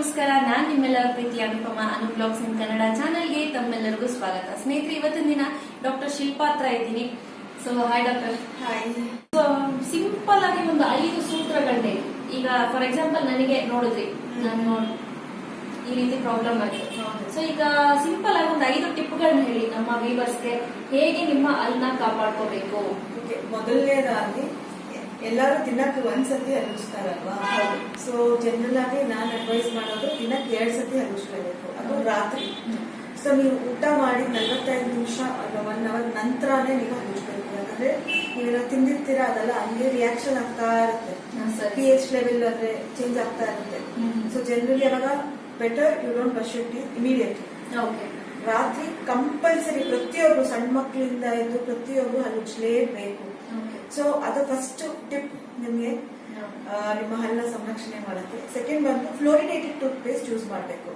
ನಮಸ್ಕಾರ, ನಾನು ನಿಮ್ಮೆಲ್ಲರ ಪ್ರೀತಿ ಅನುಪಮ ಅನು ಬ್ಲಾಗ್ಸ್ ಇನ್ ಕನ್ನಡ ಚಾನೆಲ್ಗೆ ತಮ್ಮೆಲ್ಲರಿಗೂ ಸ್ವಾಗತ. ಸ್ನೇಹಿತರೆ, ಇವತ್ತಿನ ದಿನ ಡಾಕ್ಟರ್ ಶಿಲ್ಪಾ ಹತ್ರ ಇದ್ದೀನಿ. So hi doctor. Hi. So simple ಆಗಿ ಒಂದು 5 ಸೂತ್ರಗಳನ್ನೇ, ಈಗ ಫಾರ್ ಎಕ್ಸಾಂಪಲ್ ನನಗೆ ನೋಡಿದ್ರಿ, ನಾನು ಈ ರೀತಿ ಪ್ರಾಬ್ಲಮ್ ಆಯ್ತು. ಸೊ ಈಗ ಸಿಂಪಲ್ ಆಗಿ ಒಂದು 5 ಟಿಪ್ಗಳನ್ನ ಹೇಳಿ ನಮ್ಮ ವೀವರ್ಸ್ಗೆ, ಹೇಗೆ ನಿಮ್ಮ ಹಲ್ಲನ್ನ ಕಾಪಾಡ್ಕೋಬೇಕು. ಮೊದಲನೇದಾಗಿ ಎಲ್ಲರೂ ದಿನಕ್ಕೆ ಒಂದ್ಸತಿ ಹಲ್ಲಿಸ್ತಾರಲ್ವಾ, ಸೊ ಜನರಲ್ ಆಗಿ ನಾನು ಅಡ್ವೈಸ್ ಮಾಡೋದು ದಿನಕ್ಕೆ 2 ಸತಿ ಹಲ್ಲಿಸ್ಲೇಬೇಕು, ಅದು ರಾತ್ರಿ. ಸೊ ನೀವು ಊಟ ಮಾಡಿ 45 ನಿಮಿಷ ಅಥವಾ 1 ಅವರ್ ನಂತರನೇ ನೀವು ಹಲ್ಲಿಸ್ಬೇಕು. ಯಾಕಂದ್ರೆ ನೀವೆಲ್ಲ ತಿಂದಿರ್ತೀರಾ, ಅದೆಲ್ಲ ಹಂಗೆ ರಿಯಾಕ್ಷನ್ ಆಗ್ತಾ ಇರುತ್ತೆ, pH ಲೆವೆಲ್ ಅಂದ್ರೆ ಚೇಂಜ್ ಆಗ್ತಾ ಇರುತ್ತೆ. ಸೊ ಜನರಲಿ ಅವಾಗ better you don't brush your teeth immediately. ರಾತ್ರಿ ಕಂಪಲ್ಸರಿ ಪ್ರತಿಯೊಬ್ಬರು, ಸಣ್ಣ ಮಕ್ಕಳಿಂದ ಇದ್ದು ಪ್ರತಿಯೊಬ್ಬರು ಹಲ್ಲಿಸ್ಲೇಬೇಕು. ಸೊ ಅದು ಫಸ್ಟ್ ಟಿಪ್ ನಿಮ್ಗೆ ನಿಮ್ಮ ಹಲ್ಲ ಸಂರಕ್ಷಣೆ ಮಾಡುತ್ತೆ. ಸೆಕೆಂಡ್ ಬಂದು ಫ್ಲೋರಿಡೇಟೆಡ್ ಟೂತ್ ಪೇಸ್ಟ್ ಯೂಸ್ ಮಾಡಬೇಕು.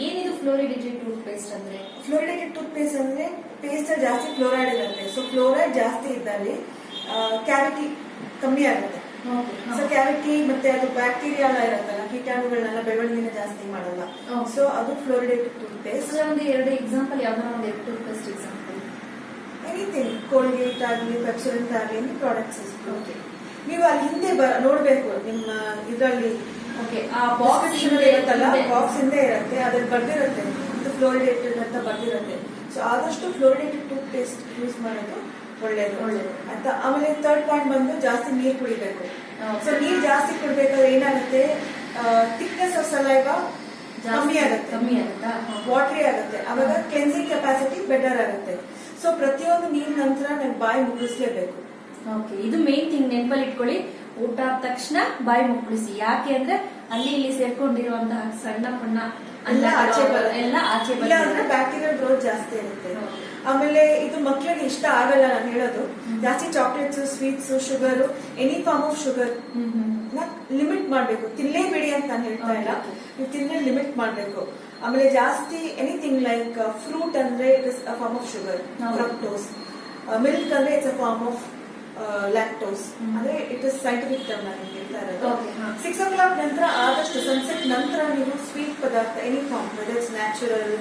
ಏನಿದು ಫ್ಲೋರಿಡೇಟೆಡ್ ಟೂತ್ ಪೇಸ್ಟ್ ಅಂದ್ರೆ? ಫ್ಲೋರಿಡೇಟೆಡ್ ಟೂತ್ ಪೇಸ್ಟ್ ಅಂದ್ರೆ ಪೇಸ್ಟ್ ಅಲ್ಲಿ ಜಾಸ್ತಿ ಫ್ಲೋರೈಡ್ ಇರುತ್ತೆ. ಸೊ ಫ್ಲೋರೈಡ್ ಜಾಸ್ತಿ ಇದ್ದಲ್ಲಿ ಕ್ಯಾವಿಟಿ ಕಮ್ಮಿ ಆಗುತ್ತೆ. ಸೊ ಕ್ಯಾವಿಟಿ ಮತ್ತೆ ಅದು ಬ್ಯಾಕ್ಟೀರಿಯಾ ಎಲ್ಲ ಇರುತ್ತಲ್ಲ, ಕೀಟಾಣುಗಳನ್ನೆಲ್ಲ ಬೆಳವಣಿಗೆನ ಜಾಸ್ತಿ ಮಾಡಲ್ಲ. ಸೊ ಅದು ಫ್ಲೋರಿಡೇಟೆಡ್ ಟೂತ್ ಪೇಸ್ಟ್. ಒಂದು 2 ಎಕ್ಸಾಂಪಲ್, ಯಾವ್ದಾರ ಒಂದು 2 tooth paste example. Anything, Colgate ಆಗಲಿ ಪೆಪ್ಸೋಡೆಂಟ್ ಆಗಲಿ, ಎನಿ ಪ್ರಾಡಕ್ಟ್ಸ್. ನೀವು ಅಲ್ಲಿ ಹಿಂದೆ ನೋಡ್ಬೇಕು ನಿಮ್ಮ ಇದರಲ್ಲಿ ಬಾಕ್ಸ್ ಇರುತ್ತಲ್ಲ, ಬಾಕ್ಸ್ ಹಿಂದೆ ಇರುತ್ತೆ, ಅದ್ರಲ್ಲಿ ಬರ್ದಿರುತ್ತೆ ಇದು ಫ್ಲೋರಿಡೇಟೆಡ್ ಅಂತ ಬರ್ದಿರುತ್ತೆ. ಸೊ ಆದಷ್ಟು ಫ್ಲೋರಿಡೇಟೆಡ್ ಟೂತ್ ಪೇಸ್ಟ್ ಯೂಸ್ ಮಾಡೋದು ಒಳ್ಳೇದು ಅಂತ. ಆಮೇಲೆ ಥರ್ಡ್ ಪಾಯಿಂಟ್ ಬಂದು ಜಾಸ್ತಿ ನೀರು ಕುಡಿಬೇಕು. ಸೊ ನೀರು ಜಾಸ್ತಿ ಕುಡಿಬೇಕಾದ್ರೆ ಏನಾಗುತ್ತೆ, ಥಿಕ್ನೆಸ್ ಆಫ್ ಸಲೈವ ಕಮ್ಮಿ ಆಗುತ್ತೆ, ವಾಟರಿ ಆಗುತ್ತೆ, ಅವಾಗ ಕ್ಲೆನ್ಸಿಂಗ್ ಕೆಪಾಸಿಟಿ ಬೆಟರ್ ಆಗುತ್ತೆ. ಸೊ ಪ್ರತಿಯೊಂದು ನೀರಿನ ನಂತರ ನಾನು ಬಾಯಿ ಮುಗಿಸ್ಲೇಬೇಕು. ಇದು ಮೇನ್ ಥಿಂಗ್, ನೆನಪಲ್ಲಿ ಇಟ್ಕೊಳ್ಳಿ. ಊಟ ಆದ ತಕ್ಷಣ ಬಾಯಿ ಮುಕ್ಕಳಿಸಿ. ಯಾಕೆ ಅಂದ್ರೆ ಅಲ್ಲಿ ಇಲ್ಲಿ ಸೇರ್ಕೊಂಡಿರುವಂತಹ ಸಣ್ಣ ಪಣ್ಣ ಎಲ್ಲ ಆಚೆ ಬರುತ್ತೆ, ಬ್ಯಾಕ್ಟೀರಿಯಲ್ ಗ್ರೋತ್ ಜಾಸ್ತಿ ಇರುತ್ತೆ. ಆಮೇಲೆ ಇದು ಮಕ್ಕಳಿಗೆ ಇಷ್ಟ ಆಗಲ್ಲ. ನಾನು ಹೇಳೋದು ಜಾಸ್ತಿ chocolates, sweets, sugar, any form of sugar limit ಮಾಡ್ಬೇಕು. ತಿನ್ಲೇಬೇಡಿ ಅಂತ ನಾನು ಹೇಳ್ತಾ ಇಲ್ಲ, ನೀವು ತಿನ್ನೇ ಲಿಮಿಟ್ ಮಾಡ್ಬೇಕು. ಆಮೇಲೆ ಜಾಸ್ತಿ ಎನಿಥಿಂಗ್ ಲೈಕ್ ಫ್ರೂಟ್ ಅಂದ್ರೆ it is a form of sugar, fructose. Milk ಅಂದ್ರೆ it's a form of lactose. ಅಂದ್ರೆ ಇಟ್ ಇಸ್ ಸೈಂಟಿಫಿಕ್ ಟರ್ಮ್ ನಾನು ಹೇಳ್ತಾ ಇರೋದು. 6 o'clock ನಂತರ ಆದಷ್ಟು ಸನ್ಸೆಟ್ ನಂತರ ನೀವು ಸ್ವೀಟ್ ಪದಾರ್ಥ any form, whether it's natural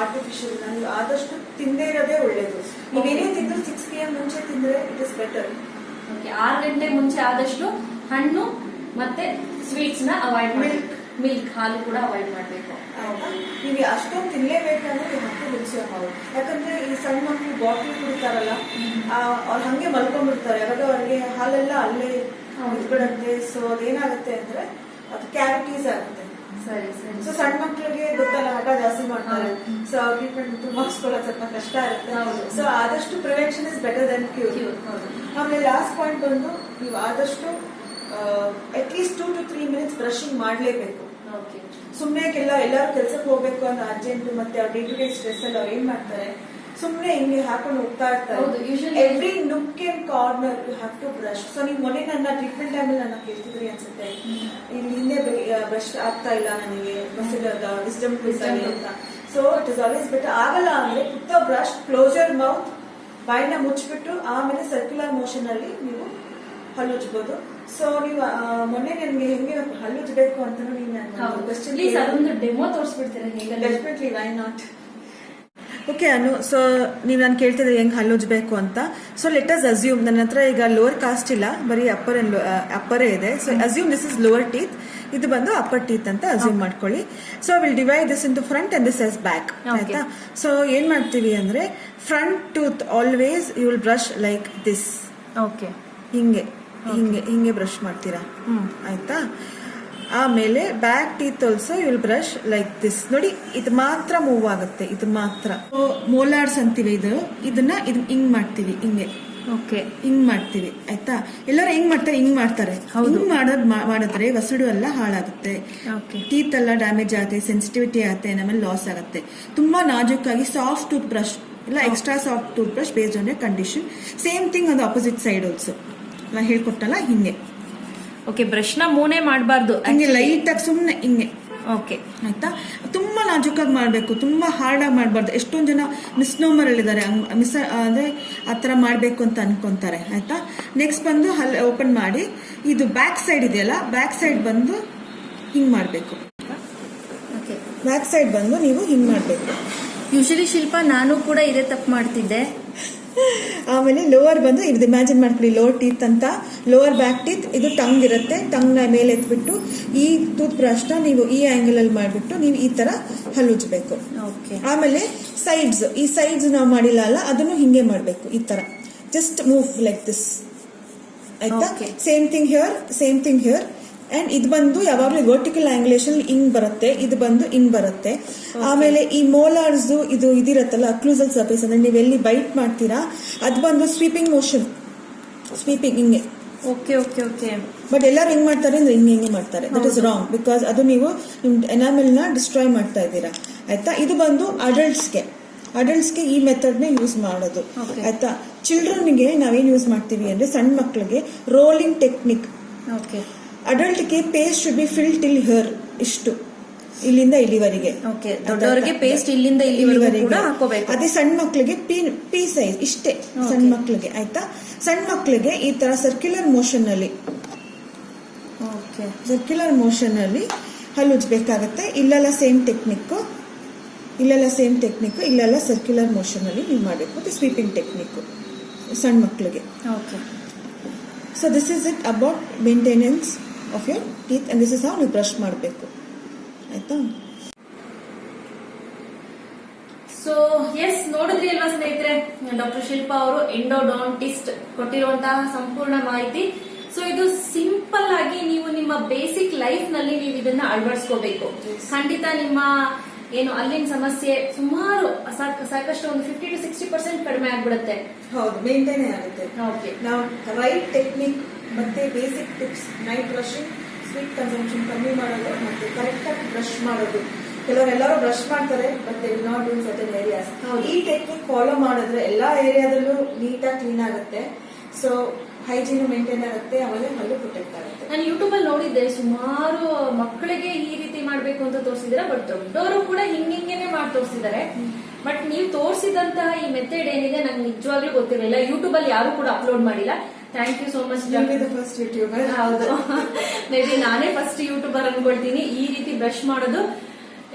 artificial, ನೀವು ಆದಷ್ಟು ತಿಂದೇ ಇರೋದೇ ಒಳ್ಳೇದು. ನೀವೇನೇ ತಿಂದ್ರು 6 PM ಮುಂಚೆ ತಿಂದ್ರೆ ಇಟ್ ಇಸ್ ಬೆಟರ್. 6 ಗಂಟೆ ಮುಂಚೆ ಆದಷ್ಟು ಹಣ್ಣು ಮತ್ತೆ ಸ್ವೀಟ್ಸ್ ನ ಅವಾಯ್ಡ್ ಮಾಡಿ, ಮಿಲ್ಕ್ ಹಾಲು ಕೂಡ ಅವಾಯ್ಡ್ ಮಾಡಬೇಕು. ನೀವು ಅಷ್ಟೊಂದು ತಿನ್ಲೇಬೇಕಂದ್ರೆ ನೀವು ಹತ್ತು ಮಿಕ್ಸರ್ ಮಾಡೋದು. ಯಾಕಂದ್ರೆ ಈ ಸಣ್ಣ ಮಕ್ಕಳು ಬಾಟಲ್ ಕುಡಿತಾರಲ್ಲ, ಅವ್ರು ಹಂಗೆ ಮಲ್ಕೊಂಡ್ಬಿಡ್ತಾರೆ, ಯಾವಾಗ ಅವ್ರಿಗೆ ಹಾಲೆಲ್ಲ ಅಲ್ಲೇ ಇದ್ಬಿಡತ್ತೆ. ಸೊ ಅದೇನಾಗುತ್ತೆ ಅಂದ್ರೆ ಅದು ಕ್ಯಾವಿಟೀಸ್ ಆಗುತ್ತೆ. ಸೊ ಸಣ್ಣ ಮಕ್ಕಳಿಗೆ ಗೊತ್ತಲ್ಲ, ಹಠ ಜಾಸ್ತಿ ಮಾಡ್ತಾರೆ. ಸೊ ಅವ್ರ ಟ್ರೀಟ್ಮೆಂಟ್ ಮುಗಿಸ್ಕೊಳ್ಳೋದು ಸ್ವಲ್ಪ ಕಷ್ಟ ಇರುತ್ತೆ. ಸೊ ಆದಷ್ಟು prevention is better than cure. ಆಮೇಲೆ ಲಾಸ್ಟ್ ಪಾಯಿಂಟ್ ಬಂದು ನೀವು ಆದಷ್ಟು ಅಟ್ಲೀಸ್ಟ್ 2 to 3 minutes ಬ್ರಷಿಂಗ್ ಮಾಡ್ಲೇಬೇಕು. ಸುಮ್ನೆ ಎಲ್ಲರೂ ಕೆಲ್ಸಕ್ಕೆ ಹೋಗ್ಬೇಕು ಅನ್ನೋ ಅರ್ಜೆಂಟ್ ಮತ್ತೆ ಅವ್ರ ಡೇ ಟು ಡೇ ಸ್ಟ್ರೆಸ್ ಅಲ್ಲಿ ಅವ್ರು ಏನ್ ಮಾಡ್ತಾರೆ, ಸುಮ್ನೆ ಹಿಂಗೆ ಹಾಕೊಂಡು ಹೋಗ್ತಾ ಇರ್ತಾರೆ. Every nook and corner you have to brush. So ನೀವು ಮೊನ್ನೆ ನನ್ನ ಟ್ರೀಟ್ಮೆಂಟ್ ಟೈಮಲ್ಲಿ ನನ್ನ ಕೇಳ್ತಿದ್ರಿ ಅನ್ಸುತ್ತೆ, ಇಲ್ಲಿ ಹಿಂದೆ ಬ್ರಷ್ ಆಗ್ತಾ ಇಲ್ಲ ನನಗೆ, ವಿಸ್ಡಮ್ ಅಂತ. So it is always better. ಆಗಲ್ಲ ಅಂದ್ರೆ put the brush close your mouth, ಬಾಯಿನ ಮುಚ್ಚಿಬಿಟ್ಟು ಆಮೇಲೆ ಸರ್ಕ್ಯುಲರ್ ಮೋಷನ್ ಅಲ್ಲಿ ನೀವು ಹಲ್ಲುಜ್ಬೋದು. ಸೊ ನೀವು ಮೊನ್ನೆ ನನ್ಗೆ ಹೆಂಗೆ ಹಲ್ಲುಜ್ಬೇಕು ಅಂತ ಅದೊಂದು ಡೆಮೋ ತೋರಿಸ್ಬಿಡ್ತೀರಾ? Definitely, why not. Okay Anu, so ನೀವು ನಾನು ಕೇಳ್ತಿದ್ರೆ ಹೆಂಗ್ ಹಲ್ಲುಜ್ಬೇಕು ಅಂತ. ಸೊ ಲೆಟ್ ಅಸ್ ಅಸ್ಯೂಮ್ ನನ್ನ ಹತ್ರ ಈಗ ಲೋವರ್ ಕಾಸ್ಟ್ ಇಲ್ಲ, ಬರೀ ಅಪ್ಪರೇ ಇದೆ. So assume this is lower teeth, ಇದು ಬಂದು ಅಪ್ಪರ್ ಟೀತ್ ಅಂತ ಅಸ್ಯೂಮ್ ಮಾಡ್ಕೊಳ್ಳಿ. So will divide this into front and this is back. ಆಯ್ತಾ? ಸೊ ಏನ್ ಮಾಡ್ತೀವಿ ಅಂದ್ರೆ front tooth always you will brush like this. Okay, ಹಿಂಗೆ ಬ್ರಷ್ ಮಾಡ್ತೀರಾ, ಆಯ್ತಾ? ಆಮೇಲೆ back teeth also you will brush like this. ನೋಡಿ, ಇದು ಮಾತ್ರ ಮೂವ್ ಆಗುತ್ತೆ, ಇದು ಮಾತ್ರ. ಮೋಲಾರ್ಸ್ ಅಂತೀವಿ, ಇದನ್ನ ಹಿಂಗ್ ಮಾಡ್ತೀವಿ, ಹಿಂಗ್ ಮಾಡ್ತೀವಿ, ಆಯ್ತಾ? ಎಲ್ಲರೂ ಹೆಂಗ್ ಮಾಡ್ತಾರೆ, ಹಿಂಗ್ ಮಾಡ್ತಾರೆ. ಮಾಡಿದ್ರೆ ವಸಡು ಎಲ್ಲ ಹಾಳಾಗುತ್ತೆ, ಟೀತ್ ಎಲ್ಲ ಡ್ಯಾಮೇಜ್ ಆಗುತ್ತೆ, ಸೆನ್ಸಿಟಿವಿಟಿ ಆಗುತ್ತೆ, ಆಮೇಲೆ ಲಾಸ್ ಆಗುತ್ತೆ. ತುಂಬಾ ನಾಜೂಕಾಗಿ ಸಾಫ್ಟ್ ಟೂತ್ ಬ್ರಷ್ ಇಲ್ಲ, extra soft tooth brush based on condition. Same thing ಅದು ಆಪೋಸಿಟ್ ಸೈಡ್ ಆಲ್ಸೋ ನಾ ಹೇಳ್ಕೊಟ್ಟಲ್ಲ, ಹಿಂಗೆ. ಓಕೆ, ಬ್ರಷ್ ನ ಮೂನೆ ಮಾಡಬಾರ್ದು, ಹಿಂಗೆ ಲೈಟ್ ಆಗಿ ಸುಮ್ನೆ ಹಿಂಗೆ. ಓಕೆ, ಆಯ್ತಾ? ತುಂಬಾ ನಾಜೂಕಾಗಿ ಮಾಡ್ಬೇಕು, ತುಂಬಾ ಹಾರ್ಡ್ ಆಗಿ ಮಾಡ್ಬಾರ್ದು. ಎಷ್ಟೊಂದು ಜನ ಮಿಸ್ನೋಮರ್ ಇದ್ದಾರೆ, ಅಂದ್ರೆ ಆತರ ಮಾಡ್ಬೇಕು ಅಂತ ಅನ್ಕೊಂತಾರೆ. ಆಯ್ತಾ? ನೆಕ್ಸ್ಟ್ ಬಂದು ಹಲ್ ಓಪನ್ ಮಾಡಿ, ಇದು ಬ್ಯಾಕ್ ಸೈಡ್ ಇದೆಯಲ್ಲ, ಬ್ಯಾಕ್ ಸೈಡ್ ಬಂದು ಹಿಂಗ್ ಮಾಡ್ಬೇಕು. ಬ್ಯಾಕ್ ಸೈಡ್ ಬಂದು ನೀವು ಹಿಂಗ್ ಮಾಡಬೇಕು. ಯೂಶಲಿ ಶಿಲ್ಪ ನಾನು ಕೂಡ ಇದೇ ತಪ್ಪು ಮಾಡ್ತಿದ್ದೆ. ಆಮೇಲೆ ಲೋವರ್ ಬಂದು ಇದು ಇಮ್ಯಾಜಿನ್ ಮಾಡ್ಕೊಳ್ಳಿ, ಲೋವರ್ ಟೀತ್ ಅಂತ, ಲೋವರ್ ಬ್ಯಾಕ್ ಟೀತ್, ಇದು ಟಂಗ್ ಇರುತ್ತೆ, ಟಂಗ್ ನ ಮೇಲೆ ಎತ್ಬಿಟ್ಟು ಈ ಟೂತ್ ಬ್ರಷ್ ನ ನೀವು ಈ ಆಂಗಲ್ ಅಲ್ಲಿ ಮಾಡ್ಬಿಟ್ಟು ನೀವು ಈ ತರ ಹಲ್ಲುಜ್ಬೇಕು. ಆಮೇಲೆ ಸೈಡ್ಸ್, ಈ ಸೈಡ್ಸ್ ನಾವು ಮಾಡಿಲ್ಲ ಅಲ್ಲ, ಅದನ್ನು ಹಿಂಗೆ ಮಾಡ್ಬೇಕು ಈ ತರ, ಜಸ್ಟ್ ಮೂವ್ ಲೈಕ್ ದಿಸ್, ಆಯ್ತಾ? Same thing here, same thing here. And ಇದು ಬಂದು ಯಾವಾಗಲೂ ವರ್ಟಿಕಲ್ ಆಂಗ್ಯುಲೇಷನ್ ಹಿಂಗ್ ಬರುತ್ತೆ, ಇದು ಬಂದು ಹಿಂಗ್ ಬರುತ್ತೆ. ಆಮೇಲೆ ಈ ಮೋಲಾರ್ಸ್ ಇದು ಇದಿರತ್ತಲ್ಲ ಅಕ್ಲೂಸಲ್ ಸರ್ಫೇಸ್, ಅಂದ್ರೆ ನೀವು ಎಲ್ಲಿ ಬೈಟ್ ಮಾಡ್ತೀರಾ ಅದು ಬಂದು ಸ್ವೀಪಿಂಗ್ ಮೋಷನ್, ಸ್ವೀಪಿಂಗ್ ಹಿಂಗೆ. Okay okay okay. ಬಟ್ ಎಲ್ಲರೂ ಹೆಂಗ್ ಮಾಡ್ತಾರೆ ಅಂದ್ರೆ ಹಿಂಗೆ ಮಾಡ್ತಾರೆ, ದಟ್ ಇಸ್ ರಾಂಗ್, ಬಿಕಾಸ್ ಅದು ನೀವು ನಿಮ್ ಎನಾಮೆಲ್ ನ ಡಿಸ್ಟ್ರಾಯ್ ಮಾಡ್ತಾ ಇದ್ದೀರಾ, ಆಯ್ತಾ? ಇದು ಬಂದು ಅಡಲ್ಟ್ಸ್ಗೆ ಈ ಮೆಥಡ್ ನ ಯೂಸ್ ಮಾಡೋದು, ಆಯ್ತಾ? ಚಿಲ್ಡ್ರನ್ಗೆ ನಾವೇನ್ ಯೂಸ್ ಮಾಡ್ತೀವಿ ಅಂದ್ರೆ ಸಣ್ಣ ಮಕ್ಕಳಿಗೆ ರೋಲಿಂಗ್ ಟೆಕ್ನಿಕ್. ಅಡಲ್ಟ್ಗೆ paste should be fill till here, ಇಷ್ಟು ಇಲ್ಲಿಂದ ಇಲ್ಲಿವರೆಗೆ. ದೊಡ್ಡವರಿಗೆ ಪೇಸ್ಟ್ ಇಲ್ಲಿಂದ ಇಲ್ಲಿವರೆಗೆ ಹಾಕೋಬೇಕು. ಅದೇ ಸಣ್ಣ ಮಕ್ಕಳಿಗೆ ಪಿ ಸೈಜ್ ಇಷ್ಟೇ, ಸಣ್ಣ ಮಕ್ಕಳಿಗೆ, ಆಯ್ತಾ? ಸಣ್ಣ ಮಕ್ಕಳಿಗೆ ಈ ತರ ಸರ್ಕ್ಯುಲರ್ ಮೋಷನ್ ಅಲ್ಲಿ ಹಲ್ಲುಜ್ಬೇಕಾಗತ್ತೆ. ಇಲ್ಲೆಲ್ಲ ಸೇಮ್ ಟೆಕ್ನಿಕ್, ಇಲ್ಲೆಲ್ಲ ಸರ್ಕ್ಯುಲರ್ ಮೋಷನ್ ಅಲ್ಲಿ ನೀವು ಮಾಡಬೇಕು. ಮತ್ತೆ ಸ್ವೀಪಿಂಗ್ ಟೆಕ್ನಿಕ್ ಸಣ್ಣ ಮಕ್ಕಳಿಗೆ. So this is it about maintenance of your teeth, and this is how ನೀವು ಬ್ರಷ್ ಮಾಡಬೇಕು, ಆಯ್ತಾ? ಸೊ ಎಸ್, ನೋಡಿದ್ರಿ ಅಲ್ವಾ ಸ್ನೇಹಿತರೆ, ಡಾಕ್ಟರ್ ಶಿಲ್ಪಾ ಅವರು ಎಂಡೋಡಾಂಟಿಸ್ಟ್ ಕೊಟ್ಟಿರುವಂತಹ ಸಂಪೂರ್ಣ ಮಾಹಿತಿ. ಸೊ ಇದು ಸಿಂಪಲ್ ಆಗಿ ನೀವು ನಿಮ್ಮ ಬೇಸಿಕ್ ಲೈಫ್ ನಲ್ಲಿ ನೀವು ಇದನ್ನ ಅಳವಡಿಸ್ಕೋಬೇಕು. ಖಂಡಿತ ನಿಮ್ಮ ಏನು ಅಲ್ಲಿನ ಸಮಸ್ಯೆ ಸುಮಾರು ಸಾಕಷ್ಟು ಒಂದು 50 to 60% ಕಡಿಮೆ ಆಗ್ಬಿಡುತ್ತೆ. ಹೌದು, ಮೇಂಟೈನ್ ಆಗುತ್ತೆ. ನಾವು ರೈಟ್ ಟೆಕ್ನಿಕ್ ಮತ್ತೆ basic tips, night brushing, sweet consumption ಕಮ್ಮಿ ಮಾಡೋದು, ಮತ್ತೆ ಕರೆಕ್ಟ್ ಆಗಿ ಬ್ರಷ್ ಮಾಡೋದು. ಕೆಲವರೆಲ್ಲರೂ ಬ್ರಷ್ ಮಾಡ್ತಾರೆ, but they will not do in certain areas. ಈ ಟೆಕ್ನಿಕ್ ಫಾಲೋ ಮಾಡಿದ್ರೆ ಎಲ್ಲಾ ಏರಿಯಾದಲ್ಲೂ ನೀಟಾಗಿ ಕ್ಲೀನ್ ಆಗುತ್ತೆ. ಸೊ ಹೈಜೀನ್ ಮೇಂಟೈನ್ ಆಗುತ್ತೆ, ಆಮೇಲೆ ಹಲ್ಲು ಪ್ರೊಟೆಕ್ಟ್ ಆಗುತ್ತೆ. ನಾನು ಯೂಟ್ಯೂಬ್ ಅಲ್ಲಿ ನೋಡಿದ್ದೆ, ಸುಮಾರು ಮಕ್ಕಳಿಗೆ ಈ ರೀತಿ ಮಾಡ್ಬೇಕು ಅಂತ ತೋರಿಸಿದ್ರೆ, ಬಟ್ ದೊಡ್ಡವರು ಕೂಡ ಹಿಂಗೇನೆ ಮಾಡಿ ತೋರಿಸಿದ್ದಾರೆ. ಬಟ್ ನೀವು ತೋರಿಸಿದಂತಹ ಈ ಮೆಥಡ್ ಏನಿದೆ ನಂಗೆ ನಿಜವಾಗ್ಲೂ ಗೊತ್ತಿರಲಿಲ್ಲ. ಯೂಟ್ಯೂಬ್ ಅಲ್ಲಿ ಯಾರು ಕೂಡ ಅಪ್ಲೋಡ್ ಮಾಡಿಲ್ಲ. Thank you so much. First YouTuber. ಹೌದು, ಮೇ ಬಿ ನಾನೇ ಫಸ್ಟ್ ಯೂಟ್ಯೂಬರ್ ಅನ್ಕೊಳ್ತೀನಿ. ಈ ರೀತಿ ಬ್ರಷ್ ಮಾಡೋದು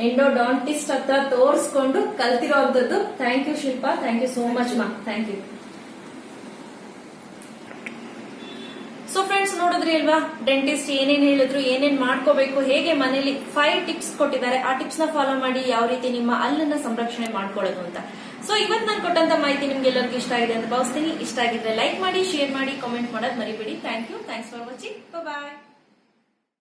ಎಂಡೋಡಾಂಟಿಸ್ಟ್ ಹತ್ರ ತೋರಿಸ್ಕೊಂಡು ಕಲ್ತಿರೋಂಥದ್ದು. Thank you Shilpa, thank you so much ಮಾ, ಥ್ಯಾಂಕ್ ಯು. ಸೊ ಫ್ರೆಂಡ್ಸ್, ನೋಡಿದ್ರಿ ಅಲ್ವಾ ಡೆಂಟಿಸ್ಟ್ ಏನೇನ್ ಹೇಳಿದ್ರು, ಏನೇನ್ ಮಾಡ್ಕೋಬೇಕು, ಹೇಗೆ ಮನೇಲಿ 5 ಟಿಪ್ಸ್ ಕೊಟ್ಟಿದ್ದಾರೆ. ಆ ಟಿಪ್ಸ್ ನ ಫಾಲೋ ಮಾಡಿ ಯಾವ ರೀತಿ ನಿಮ್ಮ ಹಲ್ಲನ್ನ ಸಂರಕ್ಷಣೆ ಮಾಡ್ಕೊಳ್ಳೋದು ಅಂತ. ಸೊ ಇವತ್ತು ನಾನು ಕೊಟ್ಟಂತ ಮಾಹಿತಿ ನಿಮ್ಗೆ ಎಲ್ಲರಿಗೂ ಇಷ್ಟ ಆಗಿದೆ ಅಂತ ಭಾವಿಸ್ತೀನಿ. ಇಷ್ಟ ಆಗಿದ್ರೆ ಲೈಕ್ ಮಾಡಿ, ಶೇರ್ ಮಾಡಿ, ಕಾಮೆಂಟ್ ಮಾಡೋದು ಮರಿಬೇಡಿ. Thank you, thanks for watching, bye.